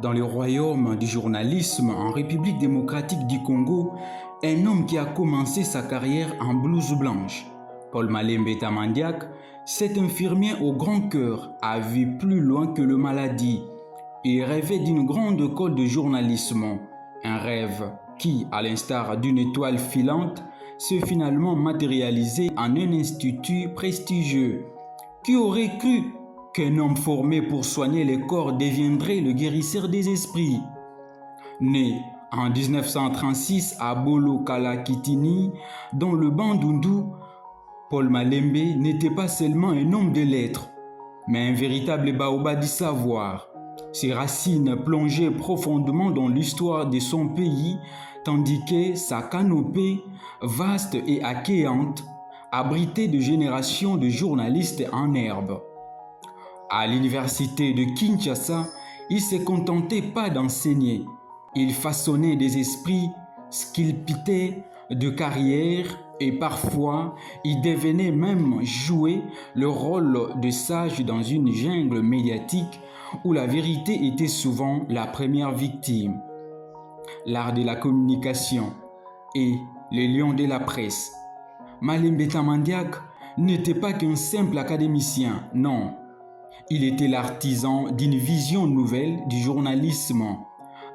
Dans le royaume du journalisme en République démocratique du Congo, un homme qui a commencé sa carrière en blouse blanche. Paul Malembe Tamandiak, cet infirmier au grand cœur, a vu plus loin que le maladie. Il rêvait d'une grande école de journalisme, un rêve qui, à l'instar d'une étoile filante, s'est finalement matérialisé en un institut prestigieux. Qui aurait cru qu'un homme formé pour soigner les corps deviendrait le guérisseur des esprits? Né en 1936 à Bolo-Kalakitini, dans le Bandundu, Paul Malembe n'était pas seulement un homme de lettres, mais un véritable baobab du savoir. Ses racines plongeaient profondément dans l'histoire de son pays, tandis que sa canopée, vaste et accueillante, abritait de générations de journalistes en herbe. À l'université de Kinshasa, il ne se contentait pas d'enseigner. Il façonnait des esprits, sculptait de carrières et parfois il devenait même jouer le rôle de sage dans une jungle médiatique où la vérité était souvent la première victime. L'art de la communication et le lion de la presse. Malembe Tamandiak n'était pas qu'un simple académicien, non. Il était l'artisan d'une vision nouvelle du journalisme.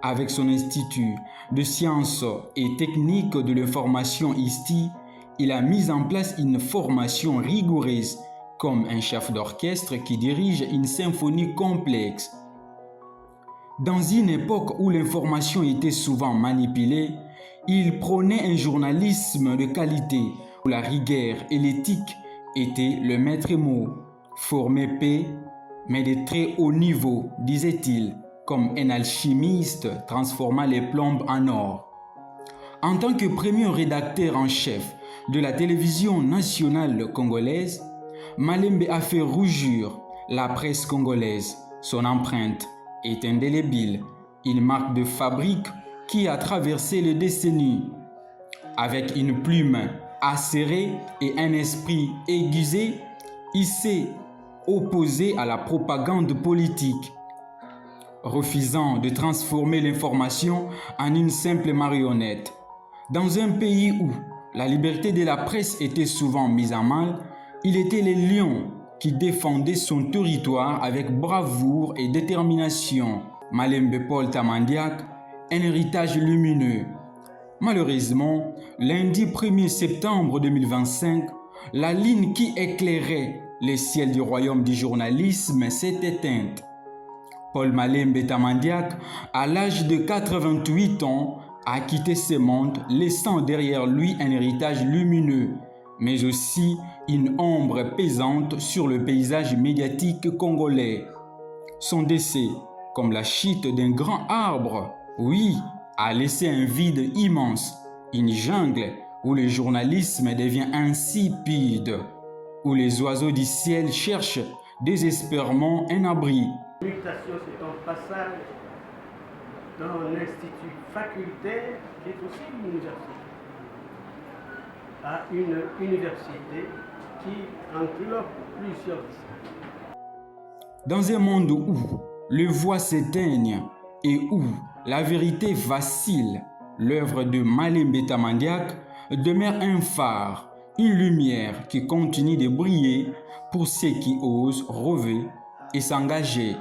Avec son institut de sciences et techniques de l'information ISTI, il a mis en place une formation rigoureuse, comme un chef d'orchestre qui dirige une symphonie complexe. Dans une époque où l'information était souvent manipulée, il prônait un journalisme de qualité, où la rigueur et l'éthique étaient le maître mot. Formé paix, mais de très haut niveau, disait-il, comme un alchimiste transforma les plombes en or. En tant que premier rédacteur en chef de la télévision nationale congolaise, Malembe a fait rougir la presse congolaise. Son empreinte est indélébile, une marque de fabrique qui a traversé les décennies. Avec une plume acérée et un esprit aiguisé, il s'est opposé à la propagande politique, refusant de transformer l'information en une simple marionnette. Dans un pays où la liberté de la presse était souvent mise à mal, il était le lion qui défendait son territoire avec bravoure et détermination. Malembe Paul Tamandiak, un héritage lumineux. Malheureusement, lundi 1er septembre 2025, la ligne qui éclairait les ciels du royaume du journalisme s'est éteinte. Paul Malembe Tamandiak, à l'âge de 88 ans, a quitté ce monde, laissant derrière lui un héritage lumineux, mais aussi une ombre pesante sur le paysage médiatique congolais. Son décès, comme la chute d'un grand arbre, oui, a laissé un vide immense, une jungle où le journalisme devient insipide, où les oiseaux du ciel cherchent désespérément un abri. Mutation, c'est un passage dans l'institut facultaire qui est aussi une université, à une université qui englobe plusieurs disciplines. Dans un monde où les voix s'éteignent et où la vérité vacille, l'œuvre de Malembe Tamandiak demeure un phare, une lumière qui continue de briller pour ceux qui osent rêver et s'engager.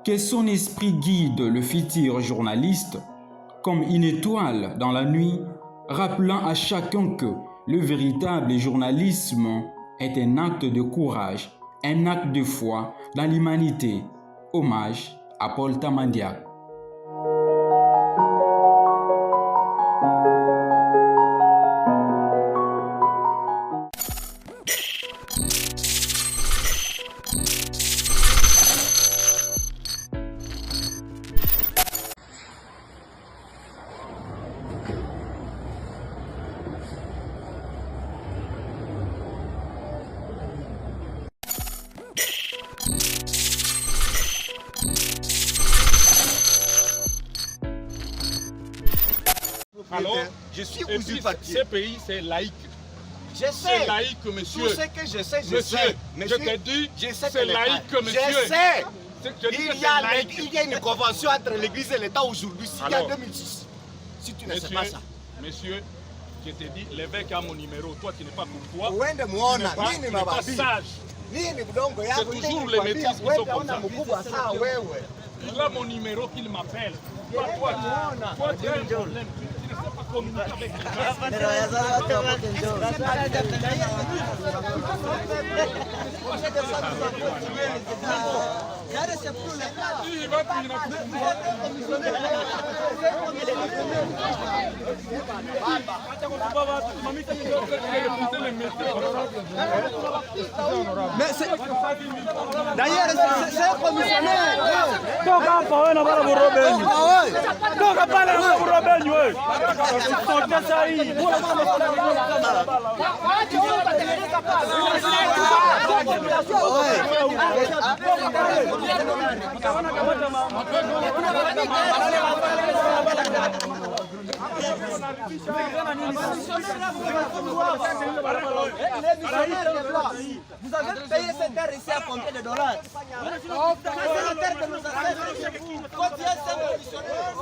Que son esprit guide le futur journaliste comme une étoile dans la nuit, rappelant à chacun que le véritable journalisme est un acte de courage, un acte de foi dans l'humanité. Hommage à Paul Tamandiak. Alors, je suis usurpateur. Ce pays, c'est laïque. Je sais. C'est laïque, monsieur. Tout ce que je sais, je Monsieur, sais. je te dis, je sais c'est que laïque, monsieur. Je sais. Il y a une convention entre l'Église et l'État aujourd'hui, il y a 2006. Si tu ne sais pas ça. Monsieur, je te dis, l'évêque a mon numéro. Toi, tu n'es pas courtois. Tu n'es pas sage. C'est toujours les métis qui sont comme ça. Il a mon numéro qu'il m'appelle. Toi, tu as un problème. Tu ne sais pas communiquer avec D'ailleurs, c'est un commissionnaire. Vous avez payé cette terre ici à combien de dollars? C'est la terre que nous avons. Quand il y a 5 commissionnaires,